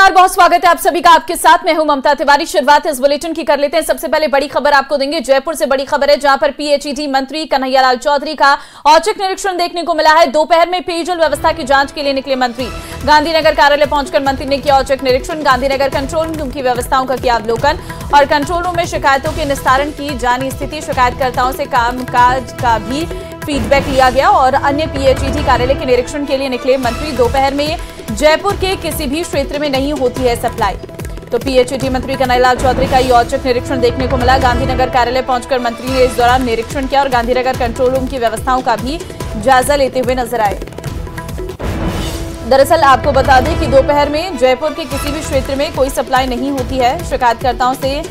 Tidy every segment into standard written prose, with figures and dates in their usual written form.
नमस्कार, बहुत स्वागत है आप सभी का। आपके साथ मैं हूं ममता तिवारी। शुरुआत इस बुलेटिन की कर लेते हैं। सबसे पहले बड़ी खबर आपको देंगे। जयपुर से बड़ी खबर है, जहां पर पीएचईडी मंत्री कन्हैयालाल चौधरी का औचक निरीक्षण देखने को मिला है। दोपहर में पेयजल व्यवस्था की जांच के लिए निकले मंत्री। गांधीनगर कार्यालय पहुंचकर मंत्री ने किया औचक निरीक्षण। गांधीनगर कंट्रोल रूम की व्यवस्थाओं का किया अवलोकन और कंट्रोल रूम में शिकायतों के निस्तारण की जानी स्थिति। शिकायतकर्ताओं से कामकाज का भी फीडबैक लिया गया और अन्य पीएचईडी कार्यालय के निरीक्षण के लिए निकले मंत्री। दोपहर में जयपुर के किसी भी क्षेत्र में नहीं होती है सप्लाई। तो पीएचईडी मंत्री कन्हैयालाल चौधरी का ये औचक निरीक्षण देखने को मिला। गांधीनगर कार्यालय पहुंचकर मंत्री ने इस दौरान निरीक्षण किया और गांधीनगर कंट्रोल रूम की व्यवस्थाओं का भी जायजा लेते हुए नजर आए। दरअसल आपको बता दें कि दोपहर में जयपुर के किसी भी क्षेत्र में कोई सप्लाई नहीं होती है। शिकायतकर्ताओं से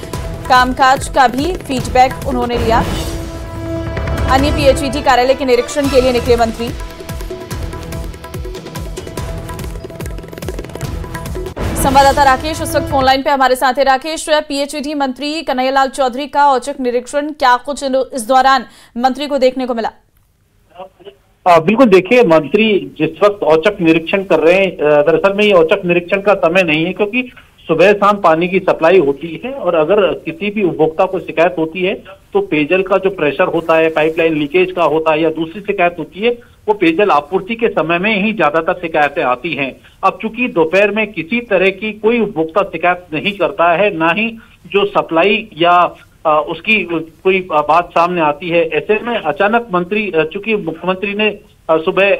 कामकाज का भी फीडबैक उन्होंने लिया। अन्य पीएचईडी कार्यालय के निरीक्षण के लिए निकले मंत्री। संवाददाता राकेश इस वक्त फोनलाइन पे हमारे साथ है। राकेश, पीएचईडी मंत्री कन्हैयालाल चौधरी का औचक निरीक्षण, क्या कुछ इस दौरान मंत्री को देखने को मिला? बिल्कुल, देखिए, मंत्री जिस वक्त औचक निरीक्षण कर रहे हैं, दरअसल में ये औचक निरीक्षण का समय नहीं है, क्योंकि सुबह शाम पानी की सप्लाई होती है और अगर किसी भी उपभोक्ता को शिकायत होती है तो पेयजल का जो प्रेशर होता है, पाइपलाइन लीकेज का होता है या दूसरी शिकायत होती है, वो पेयजल आपूर्ति के समय में ही ज्यादातर शिकायतें आती हैं। अब चूंकि दोपहर में किसी तरह की कोई उपभोक्ता शिकायत नहीं करता है, ना ही जो सप्लाई या उसकी कोई बात सामने आती है, ऐसे में अचानक मंत्री, चूंकि मुख्यमंत्री ने सुबह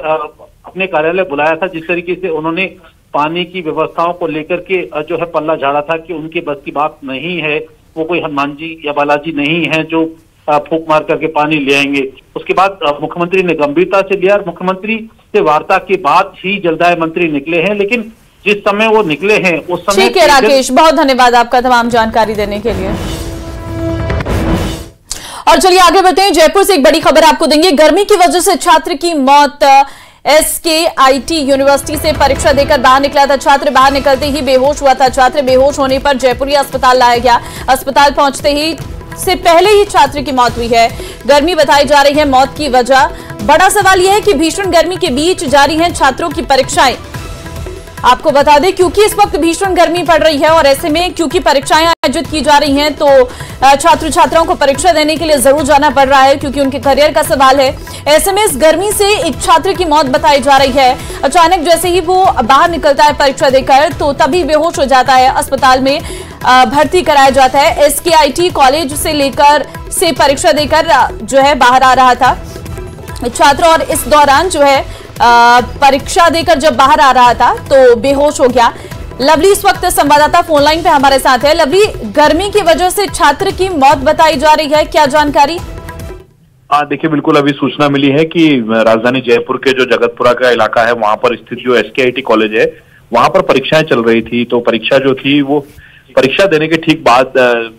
अपने कार्यालय बुलाया था, जिस तरीके से उन्होंने पानी की व्यवस्थाओं को लेकर के जो है पल्ला झाड़ा था कि उनकी बस की बात नहीं है, वो कोई हनुमान जी या बालाजी नहीं है जो फूंक मार करके पानी ले आएंगे। उसके बाद मुख्यमंत्री ने गंभीरता से लिया। मुख्यमंत्री से वार्ता के बाद ही जलदाय मंत्री निकले हैं, लेकिन जिस समय वो निकले हैं उस समय। ठीक है राकेश, बहुत धन्यवाद आपका तमाम जानकारी देने के लिए। और चलिए आगे बढ़ते हैं। जयपुर से एक बड़ी खबर आपको देंगे। गर्मी की वजह से छात्र की मौत। SKIT यूनिवर्सिटी से परीक्षा देकर बाहर निकला था छात्र। बाहर निकलते ही बेहोश हुआ था छात्र। बेहोश होने पर जयपुरी अस्पताल लाया गया। अस्पताल पहुंचते ही से पहले ही छात्र की मौत हुई है। गर्मी बताई जा रही है मौत की वजह। बड़ा सवाल यह है कि भीषण गर्मी के बीच जारी हैं छात्रों की परीक्षाएं। आपको बता दें, क्योंकि इस वक्त भीषण गर्मी पड़ रही है और ऐसे में क्योंकि परीक्षाएं आयोजित की जा रही हैं, तो छात्र छात्राओं को परीक्षा देने के लिए जरूर जाना पड़ रहा है, क्योंकि उनके करियर का सवाल है। ऐसे में इस गर्मी से एक छात्र की मौत बताई जा रही है। अचानक जैसे ही वो बाहर निकलता है परीक्षा देकर, तो तभी बेहोश हो जाता है। अस्पताल में भर्ती कराया जाता है। SKIT कॉलेज से परीक्षा देकर जो है बाहर आ रहा था छात्र, और इस दौरान जो है परीक्षा देकर जब बाहर आ रहा था तो बेहोश हो गया। लवली इस वक्त संवाददाता फोनलाइन पे हमारे साथ है। लवली, गर्मी की वजह से छात्र की मौत बताई जा रही है, क्या जानकारी? देखिए, बिल्कुल अभी सूचना मिली है कि राजधानी जयपुर के जो जगतपुरा का इलाका है, वहां पर स्थित जो SKIT कॉलेज है, वहां पर परीक्षाएं चल रही थी। तो परीक्षा जो थी, वो परीक्षा देने के ठीक बाद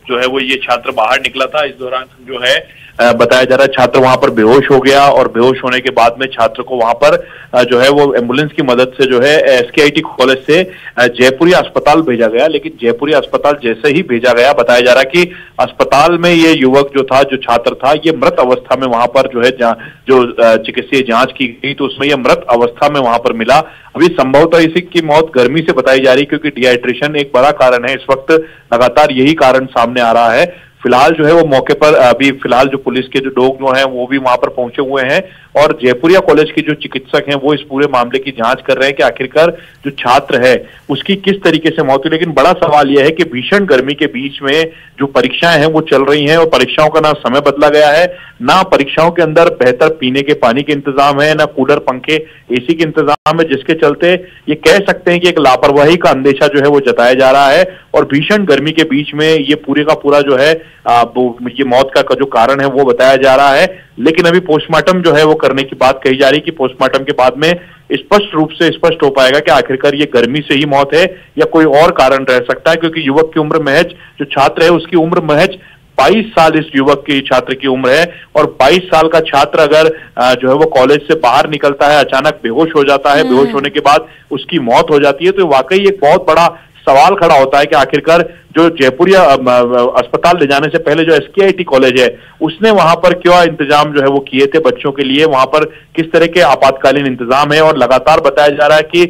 जो है वो ये छात्र बाहर निकला था। इस दौरान जो है बताया जा रहा है छात्र वहां पर बेहोश हो गया और बेहोश होने के बाद में छात्र को वहां पर जो है वो एम्बुलेंस की मदद से जो है SKIT कॉलेज से जयपुरी अस्पताल भेजा गया। लेकिन जयपुरी अस्पताल जैसे ही भेजा गया, बताया जा रहा है कि अस्पताल में ये युवक जो था, जो छात्र था, ये मृत अवस्था में वहां पर जो है जो चिकित्सीय जांच की गई तो उसमें ये मृत अवस्था में वहां पर मिला। अभी संभवतः इसी की मौत गर्मी से बताई जा रही, क्योंकि डिहाइड्रेशन एक बड़ा कारण है। इस वक्त लगातार यही कारण सामने आ रहा है। फिलहाल जो है वो मौके पर अभी फिलहाल जो पुलिस के जो लोग जो हैं वो भी वहां पर पहुंचे हुए हैं और जयपुरिया कॉलेज के जो चिकित्सक हैं वो इस पूरे मामले की जांच कर रहे हैं कि आखिरकार जो छात्र है उसकी किस तरीके से मौत हुई। लेकिन बड़ा सवाल यह है कि भीषण गर्मी के बीच में जो परीक्षाएं हैं वो चल रही हैं और परीक्षाओं का ना समय बदला गया है, ना परीक्षाओं के अंदर बेहतर पीने के पानी के इंतजाम है, ना कूलर, पंखे, AC के इंतजाम है, जिसके चलते ये कह सकते हैं कि एक लापरवाही का अंदेशा जो है वो जताया जा रहा है। और भीषण गर्मी के बीच में ये पूरे का पूरा जो है ये मौत का जो कारण है वो बताया जा रहा है। लेकिन अभी पोस्टमार्टम जो है वो करने की बात कही जा रही है कि पोस्टमार्टम के बाद में स्पष्ट रूप से स्पष्ट हो पाएगा कि आखिरकार ये गर्मी से ही मौत है या कोई और कारण रह सकता है, क्योंकि युवक की उम्र महज, जो छात्र है उसकी उम्र महज 22 साल इस युवक की, छात्र की उम्र है। और 22 साल का छात्र अगर जो है वो कॉलेज से बाहर निकलता है, अचानक बेहोश हो जाता है, बेहोश होने के बाद उसकी मौत हो जाती है, तो वाकई एक बहुत बड़ा सवाल खड़ा होता है कि आखिरकार जो जयपुरिया अस्पताल ले जाने से पहले जो SKIT कॉलेज है उसने वहां पर क्या इंतजाम जो है वो किए थे बच्चों के लिए, वहां पर किस तरह के आपातकालीन इंतजाम है। और लगातार बताया जा रहा है कि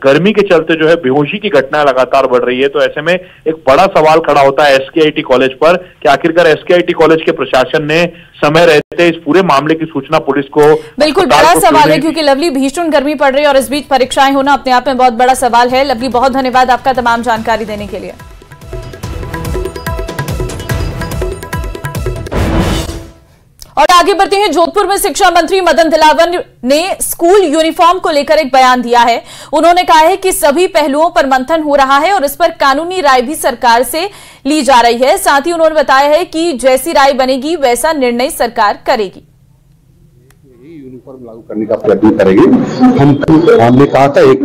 गर्मी के चलते जो है बेहोशी की घटनाएं लगातार बढ़ रही है। तो ऐसे में एक बड़ा सवाल खड़ा होता है SKIT कॉलेज पर कि आखिरकार SKIT कॉलेज के प्रशासन ने समय रहते इस पूरे मामले की सूचना पुलिस को बिल्कुल बड़ा सवाल है, क्योंकि लवली भीषण गर्मी पड़ रही है और इस बीच परीक्षाएं होना अपने आप में बहुत बड़ा सवाल है। लवली, बहुत धन्यवाद आपका तमाम जानकारी देने के लिए। और आगे बढ़ते हैं। जोधपुर में शिक्षा मंत्री मदन दिलावर ने स्कूल यूनिफॉर्म को लेकर एक बयान दिया है। उन्होंने कहा है कि सभी पहलुओं पर मंथन हो रहा है और इस पर कानूनी राय भी सरकार से ली जा रही है। साथ ही उन्होंने बताया है कि जैसी राय बनेगी वैसा निर्णय सरकार करेगी। यूनिफॉर्म लागू करने का प्रयत्न करेगी। हमने कहा था एक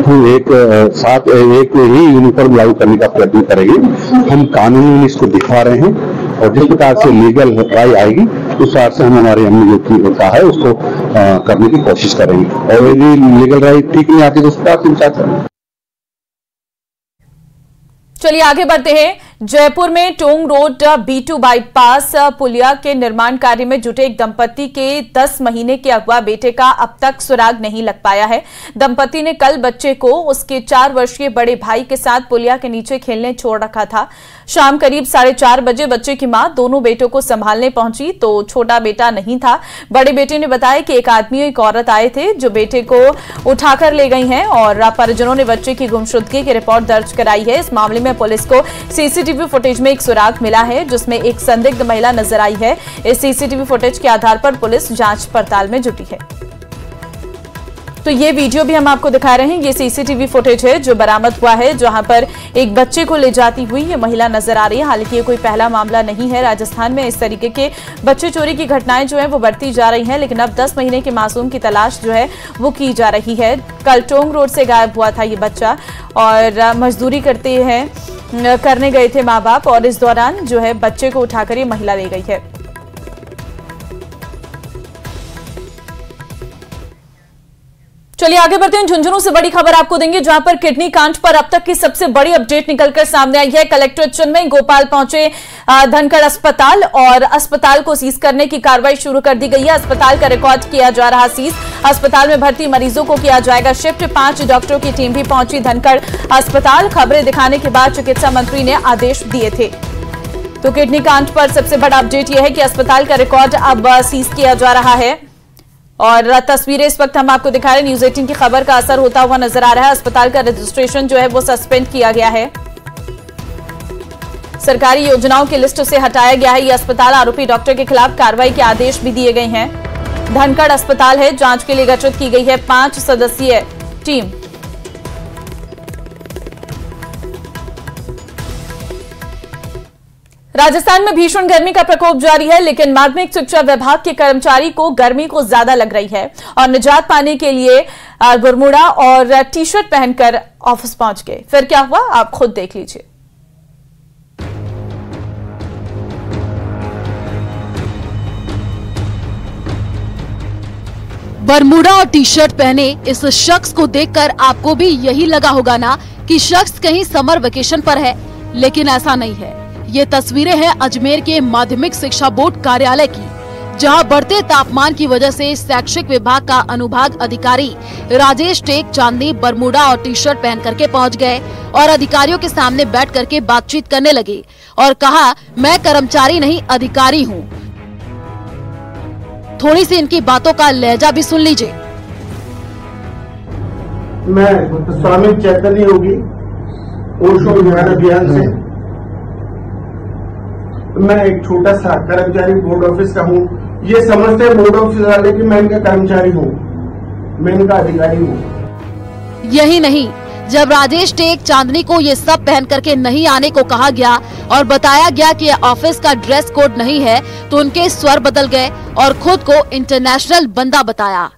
ही यूनिफॉर्म लागू करने का प्रयत्न करेगी। हम कानूनी इसको दिखा रहे हैं और जिस प्रकार से लीगल राय आएगी उस प्रकार से हमने जो कहा है उसको करने की कोशिश करेंगे और यदि लीगल राय ठीक नहीं आती तो उस प्रकार से विचार करेंगे। चलिए आगे बढ़ते हैं। जयपुर में टोंग रोड B2 बाईपास पुलिया के निर्माण कार्य में जुटे एक दंपति के 10 महीने के अगवा बेटे का अब तक सुराग नहीं लग पाया है। दंपति ने कल बच्चे को उसके 4 वर्षीय बड़े भाई के साथ पुलिया के नीचे खेलने छोड़ रखा था। शाम करीब 4:30 बजे बच्चे की मां दोनों बेटों को संभालने पहुंची तो छोटा बेटा नहीं था। बड़े बेटे ने बताया कि एक आदमी और एक औरत आए थे जो बेटे को उठाकर ले गई हैं और परिजनों ने बच्चे की गुमशुदगी की रिपोर्ट दर्ज कराई है। इस मामले में पुलिस को सीसीटीवी फुटेज में एक सुराग मिला है जिसमें एक संदिग्ध महिला नजर आई है। इस सीसीटीवी फुटेज के आधार पर पुलिस जांच पड़ताल में जुटी है। तो ये वीडियो भी हम आपको दिखा रहे हैं। ये सीसीटीवी फुटेज है जो बरामद हुआ है जहां पर एक बच्चे को ले जाती हुई ये महिला नजर आ रही है। हालांकि ये कोई पहला मामला नहीं है। राजस्थान में इस तरीके के बच्चे चोरी की घटनाएं जो है वो बढ़ती जा रही हैं, लेकिन अब 10 महीने के मासूम की तलाश जो है वो की जा रही है। कल टोंग रोड से गायब हुआ था ये बच्चा और मजदूरी करने गए थे माँ बाप और इस दौरान जो है बच्चे को उठाकर ये महिला ले गई है। चलिए आगे बढ़ते हैं। झुंझुनू से बड़ी खबर आपको देंगे जहां पर किडनी कांड पर अब तक की सबसे बड़ी अपडेट निकलकर सामने आई है। कलेक्टर चिन्मय गोपाल पहुंचे धनखड़ अस्पताल और अस्पताल को सीज करने की कार्रवाई शुरू कर दी गई है। अस्पताल का रिकॉर्ड किया जा रहा सीज। अस्पताल में भर्ती मरीजों को किया जाएगा शिफ्ट। 5 डॉक्टरों की टीम भी पहुंची धनखड़ अस्पताल। खबरें दिखाने के बाद चिकित्सा मंत्री ने आदेश दिए थे। तो किडनी कांड पर सबसे बड़ा अपडेट यह है कि अस्पताल का रिकॉर्ड अब सीज किया जा रहा है और तस्वीरें इस वक्त हम आपको दिखा रहे हैं। न्यूज 18 की खबर का असर होता हुआ नजर आ रहा है। अस्पताल का रजिस्ट्रेशन जो है वो सस्पेंड किया गया है। सरकारी योजनाओं की लिस्ट से हटाया गया है ये अस्पताल। आरोपी डॉक्टर के खिलाफ कार्रवाई के आदेश भी दिए गए हैं। धनखड़ अस्पताल है, जांच के लिए गठित की गई है 5 सदस्यीय टीम। राजस्थान में भीषण गर्मी का प्रकोप जारी है, लेकिन माध्यमिक शिक्षा विभाग के कर्मचारी को गर्मी को ज्यादा लग रही है और निजात पाने के लिए बरमूडा और टी-शर्ट पहनकर ऑफिस पहुंच गए। फिर क्या हुआ आप खुद देख लीजिए। बरमूडा और टी-शर्ट पहने इस शख्स को देखकर आपको भी यही लगा होगा ना कि शख्स कहीं समर वेकेशन पर है, लेकिन ऐसा नहीं है। ये तस्वीरें हैं अजमेर के माध्यमिक शिक्षा बोर्ड कार्यालय की, जहां बढ़ते तापमान की वजह से शैक्षिक विभाग का अनुभाग अधिकारी राजेश टेक चांदनी बरमूडा और टी-शर्ट पहन करके पहुंच गए और अधिकारियों के सामने बैठ करके बातचीत करने लगे और कहा, मैं कर्मचारी नहीं अधिकारी हूं। थोड़ी सी इनकी बातों का लहजा भी सुन लीजिए। मैं स्वामी चैतन्य योगी ओशो अभियान से मैं एक छोटा सा कर्मचारी बोर्ड ऑफिस का हूँ। ये समझते हैं बोर्ड ऑफिस वाले कि मैं इनका कर्मचारी हूँ, मैं इनका अधिकारी हूँ। यही नहीं, जब राजेश टेक चांदनी को ये सब पहन करके नहीं आने को कहा गया और बताया गया कि ऑफिस का ड्रेस कोड नहीं है, तो उनके स्वर बदल गए और खुद को इंटरनेशनल बंदा बताया।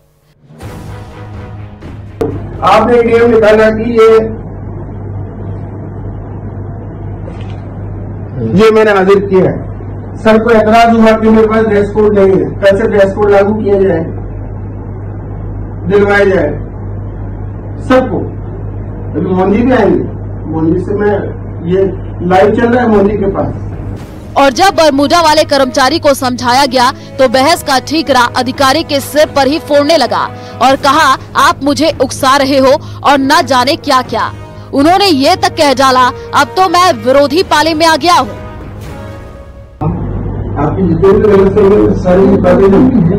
आपने नियम निकाला कि ये मैंने हाजिर किया है। सर को एतराज हुआ कि मेरे पास ड्रेस कोड नहीं है, कैसे ड्रेस कोड लागू किया जाए, दिलवाया जाए सबको। अभी मोदी भी आएंगे, मोदी से मैं लाइव चल रहा है मोदी के पास। और जब बरमूडा वाले कर्मचारी को समझाया गया तो बहस का ठीकरा अधिकारी के सिर पर ही फोड़ने लगा और कहा, आप मुझे उकसा रहे हो और न जाने क्या क्या। उन्होंने ये तक कह डाला, अब तो मैं विरोधी पाले में आ गया हूँ। आपकी जितने भी सारी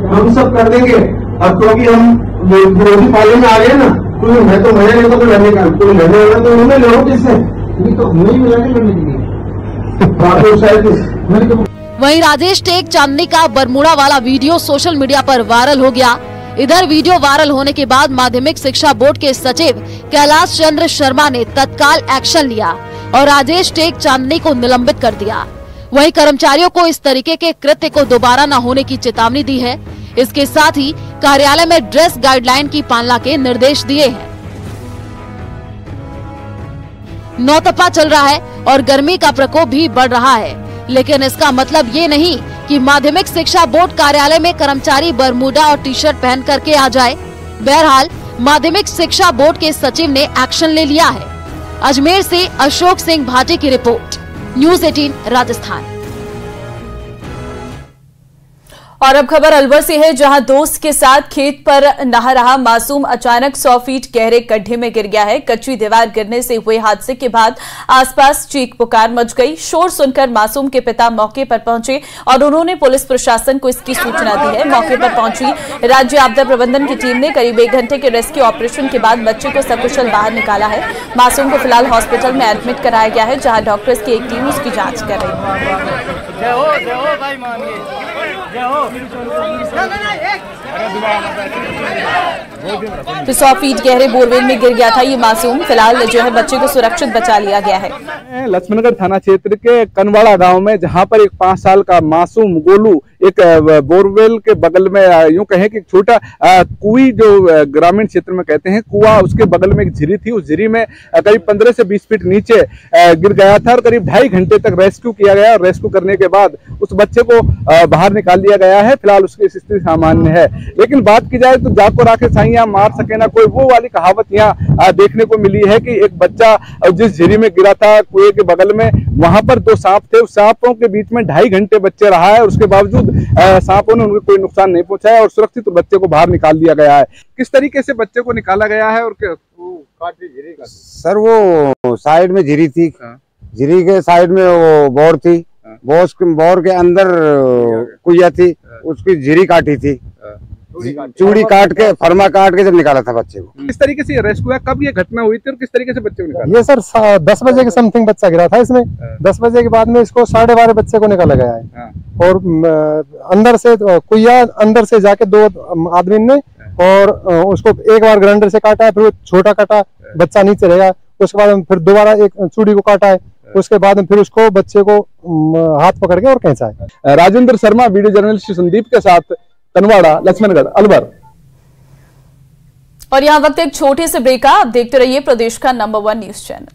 हम सब कर देंगे। अब क्योंकि हम विरोधी पाले में आ गए ना, कोई मैं तो मजा नहीं, तो लड़ने का कोई लड़ने वाला तो उन्होंने लड़ो किससे, तो नहीं मिला के लड़ने के लिए। वहीं राजेश टेक चांदनी का बरमूडा वाला वीडियो सोशल मीडिया पर वायरल हो गया। इधर वीडियो वायरल होने के बाद माध्यमिक शिक्षा बोर्ड के सचिव कैलाश चंद्र शर्मा ने तत्काल एक्शन लिया और राजेश टेक चांदनी को निलंबित कर दिया। वहीं कर्मचारियों को इस तरीके के कृत्य को दोबारा न होने की चेतावनी दी है। इसके साथ ही कार्यालय में ड्रेस गाइडलाइन की पालना के निर्देश दिए हैं। नौतपा चल रहा है और गर्मी का प्रकोप भी बढ़ रहा है, लेकिन इसका मतलब ये नहीं कि माध्यमिक शिक्षा बोर्ड कार्यालय में कर्मचारी बरमूडा और टी शर्ट पहन करके आ जाए। बहरहाल माध्यमिक शिक्षा बोर्ड के सचिव ने एक्शन ले लिया है। अजमेर से अशोक सिंह भाटी की रिपोर्ट, न्यूज़ 18 राजस्थान। और अब खबर अलवर से है, जहां दोस्त के साथ खेत पर नहा रहा मासूम अचानक 100 फीट गहरे गड्ढे में गिर गया है। कच्ची दीवार गिरने से हुए हादसे के बाद आसपास चीख पुकार मच गई। शोर सुनकर मासूम के पिता मौके पर पहुंचे और उन्होंने पुलिस प्रशासन को इसकी सूचना दी है। मौके पर पहुंची राज्य आपदा प्रबंधन की टीम ने करीब 1 घंटे के रेस्क्यू ऑपरेशन के बाद बच्चे को सकुशल बाहर निकाला है। मासूम को फिलहाल हॉस्पिटल में एडमिट कराया गया है, जहाँ डॉक्टर्स की एक टीम उसकी जाँच कर रही है। तो 100 फीट गहरे बोरवेल में गिर गया था ये मासूम। फिलहाल जो है बच्चे को सुरक्षित बचा लिया गया है। लक्ष्मणगढ़ थाना क्षेत्र के कनवाड़ा गांव में, जहां पर एक 5 साल का मासूम गोलू एक बोरवेल के बगल में, यूं कहें कि छोटा कुई जो ग्रामीण क्षेत्र में कहते हैं कुआं, उसके बगल में एक झिरी थी। उस झिरी में करीब 15 से 20 फीट नीचे गिर गया था और करीब 2.5 घंटे तक रेस्क्यू किया गया। रेस्क्यू करने के बाद उस बच्चे को बाहर निकाल लिया गया है। फिलहाल उसकी स्थिति सामान्य है। लेकिन बात की जाए तो जाको राखे साइयां मार सके ना कोई, वो वाली कहावत यहाँ देखने को मिली है कि एक बच्चा जिस झिरी में गिरा था कुएं के बगल में, वहां पर 2 सांप थे। उस सांपों के बीच में 2.5 घंटे बच्चे रहा है और उसके बावजूद सांपों ने उनको कोई नुकसान नहीं पहुंचाया और सुरक्षित बच्चे को बाहर निकाल दिया गया है। किस तरीके से बच्चे को निकाला गया है? और सर वो साइड में झिरी थी, झिरी के साइड में वो बोर थी, बोर के अंदर कुइया थी, उसकी झिरी काटी थी, चूड़ी काट के फरमा काट के जब निकाला था बच्चे को। किस तरीके से रेस्क्यू हुआ, कब ये घटना हुई थी और किस तरीके से बच्चे को निकाला? ये सर 10 बजे के समथिंग बच्चा गिरा था इसमें। 10 बजे के बाद में इसको 12:30 बच्चे को निकाला गया है और अंदर से कुइया अंदर से जाके 2 आदमी ने और उसको एक बार ग्राइंडर से काटा है, फिर वो छोटा काटा, बच्चा नीचे रहेगा। उसके बाद फिर दोबारा एक चूड़ी को काटा है, उसके बाद फिर उसको बच्चे को हाथ पकड़ के और खींचा है। राजेंद्र शर्मा, वीडियो जर्नलिस्ट संदीप के साथ, कनवाड़ा, लक्ष्मणगढ़, अलवर। और यहाँ वक्त एक छोटे से ब्रेक का। आप देखते रहिए प्रदेश का नंबर 1 न्यूज चैनल।